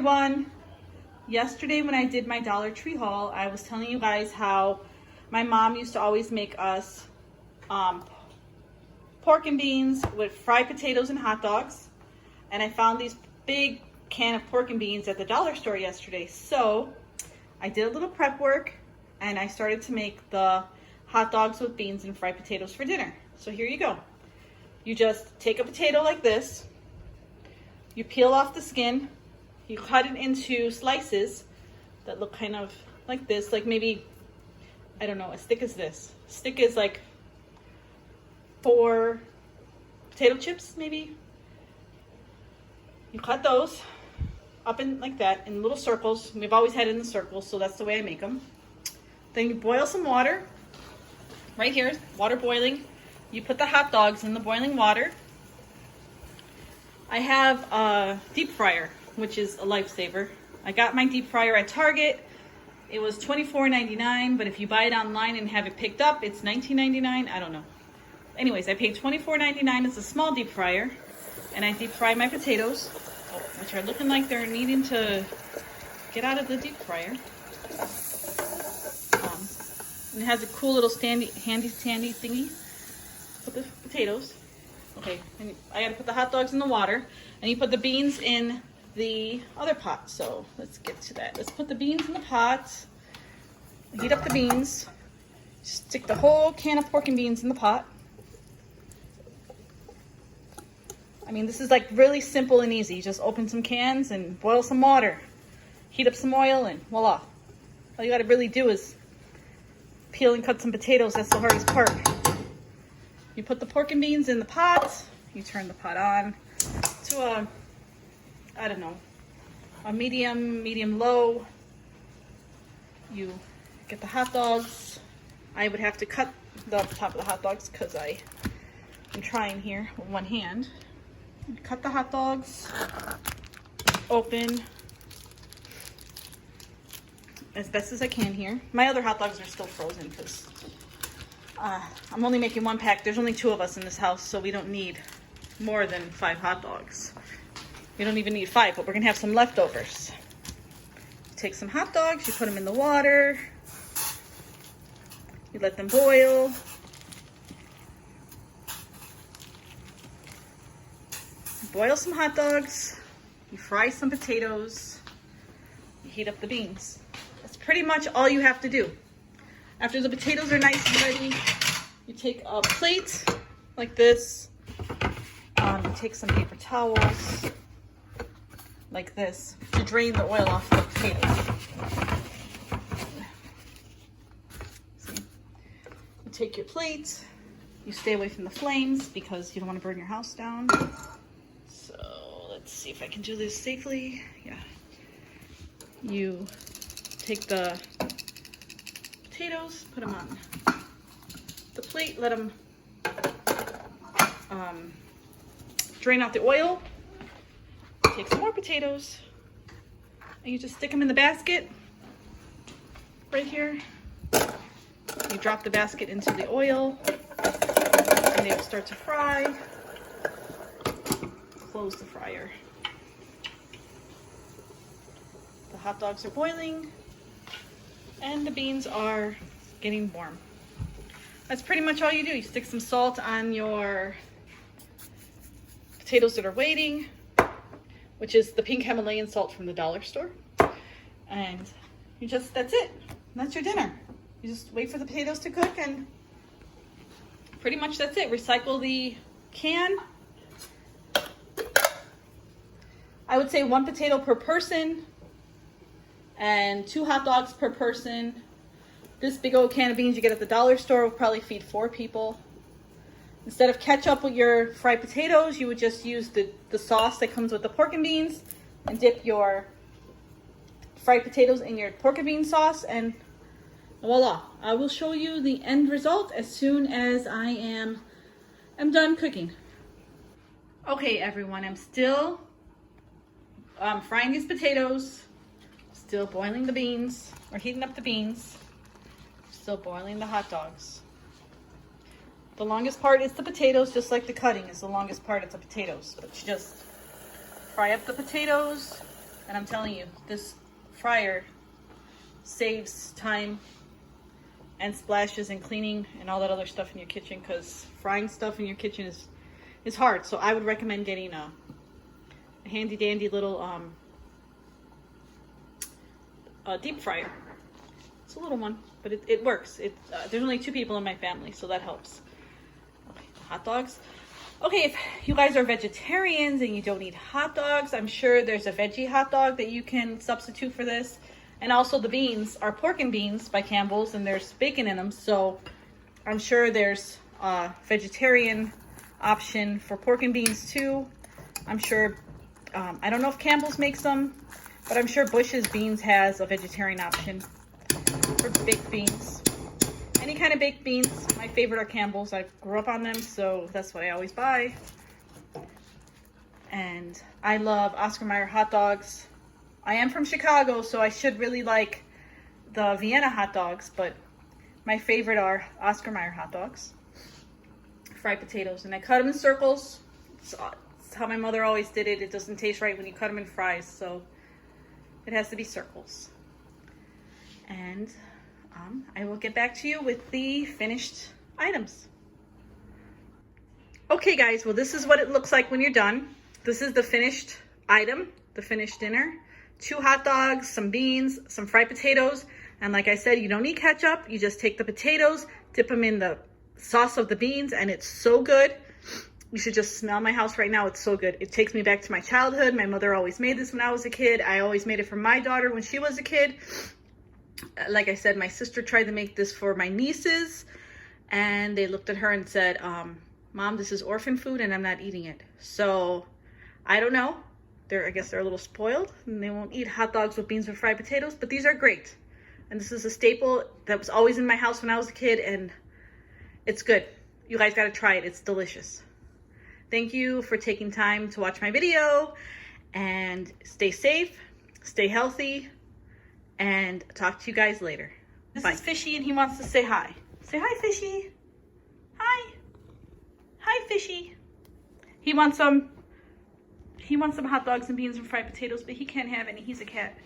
everyone. Yesterday when I did my Dollar Tree haul, I was telling you guys how my mom used to always make us pork and beans with fried potatoes and hot dogs. And I found these big can of pork and beans at the dollar store yesterday. So I did a little prep work and I started to make the hot dogs with beans and fried potatoes for dinner. So here you go. You just take a potato like this, you peel off the skin, you cut it into slices that look kind of like this, like maybe, I don't know, as thick as this. Thick is like 4 potato chips, maybe. You cut those up in like that in little circles. We've always had it in the circles, so that's the way I make them. Then you boil some water. Right here, water boiling. You put the hot dogs in the boiling water. I have a deep fryer, which is a lifesaver. I got my deep fryer at Target. It was $24.99, but if you buy it online and have it picked up, it's $19.99. I don't know. Anyways, I paid $24.99 as a small deep fryer, and I deep fry my potatoes, which are looking like they're needing to get out of the deep fryer. And it has a cool little handy thingy for the potatoes. Okay, and I gotta put the hot dogs in the water, and you put the beans in the other pot. So let's get to that. Let's put the beans in the pot, heat up the beans, stick the whole can of pork and beans in the pot. I mean, this is like really simple and easy. You just open some cans and boil some water, heat up some oil, and voila. All you gotta really do is peel and cut some potatoes. That's the hardest part. You put the pork and beans in the pot. You turn the pot on to a, I don't know, a medium low. You get the hot dogs. I would have to cut the top of the hot dogs because I'm trying here with one hand. Cut the hot dogs open as best as I can here. My other hot dogs are still frozen because I'm only making 1 pack. There's only 2 of us in this house, so we don't need more than 5 hot dogs. We don't even need 5, but we're gonna have some leftovers. You take some hot dogs, you put them in the water, you let them boil. Boil some hot dogs, you fry some potatoes, you heat up the beans. That's pretty much all you have to do. After the potatoes are nice and ready, you take a plate like this. You take some paper towels like this to drain the oil off the potatoes. See? You take your plate, you stay away from the flames because you don't want to burn your house down. So let's see if I can do this safely. Yeah. You take the potatoes, put them on the plate, let them drain out the oil. Take some more potatoes, and you just stick them in the basket right here. You drop the basket into the oil, and they'll start to fry. Close the fryer. The hot dogs are boiling, and the beans are getting warm. That's pretty much all you do. You stick some salt on your potatoes that are waiting, which is the pink Himalayan salt from the dollar store. And you just, that's it. That's your dinner. You just wait for the potatoes to cook, and pretty much that's it. Recycle the can. I would say 1 potato per person and 2 hot dogs per person. This big old can of beans you get at the dollar store will probably feed 4 people. Instead of ketchup with your fried potatoes, you would just use the sauce that comes with the pork and beans and dip your fried potatoes in your pork and bean sauce, and voila. I will show you the end result as soon as I am done cooking. Okay, everyone, I'm still frying these potatoes, still boiling the beans, or heating up the beans, still boiling the hot dogs. The longest part is the potatoes, just like the cutting is the longest part of the potatoes. But you just fry up the potatoes, And I'm telling you, this fryer saves time and splashes and cleaning and all that other stuff in your kitchen, because frying stuff in your kitchen is hard. So I would recommend getting a handy dandy little deep fryer. It's a little one, but it works. There's only 2 people in my family, so that helps. Okay, hot dogs. Okay, if you guys are vegetarians and you don't eat hot dogs, I'm sure there's a veggie hot dog that you can substitute for this. And also the beans are pork and beans by Campbell's, and there's bacon in them. So I'm sure there's a vegetarian option for pork and beans too. I'm sure, I don't know if Campbell's makes them, but I'm sure Bush's Beans has a vegetarian option for baked beans. Any kind of baked beans. My favorite are Campbell's. I grew up on them, so that's what I always buy. And I love Oscar Mayer hot dogs. I am from Chicago, so I should really like the Vienna hot dogs, but my favorite are Oscar Mayer hot dogs. Fried potatoes, and I cut them in circles. It's how my mother always did it. It doesn't taste right when you cut them in fries, so it has to be circles. And I will get back to you with the finished items. Okay guys, well this is what it looks like when you're done. This is the finished item, the finished dinner. 2 hot dogs, some beans, some fried potatoes. And like I said, you don't need ketchup. You just take the potatoes, dip them in the sauce of the beans, and it's so good. You should just smell my house right now. It's so good. It takes me back to my childhood. My mother always made this when I was a kid. I always made it for my daughter when she was a kid. Like I said, my sister tried to make this for my nieces, and they looked at her and said, Mom, this is orphan food and I'm not eating it. So I don't know. I guess they're a little spoiled and they won't eat hot dogs with beans and fried potatoes, but these are great. And this is a staple that was always in my house when I was a kid, and it's good. You guys got to try it. It's delicious. Thank you for taking time to watch my video, and stay safe, stay healthy, and talk to you guys later. This is Fishy, and he wants to say hi. Say hi, Fishy. Hi. Hi, Fishy. He wants some hot dogs and beans and fried potatoes, but he can't have any. He's a cat.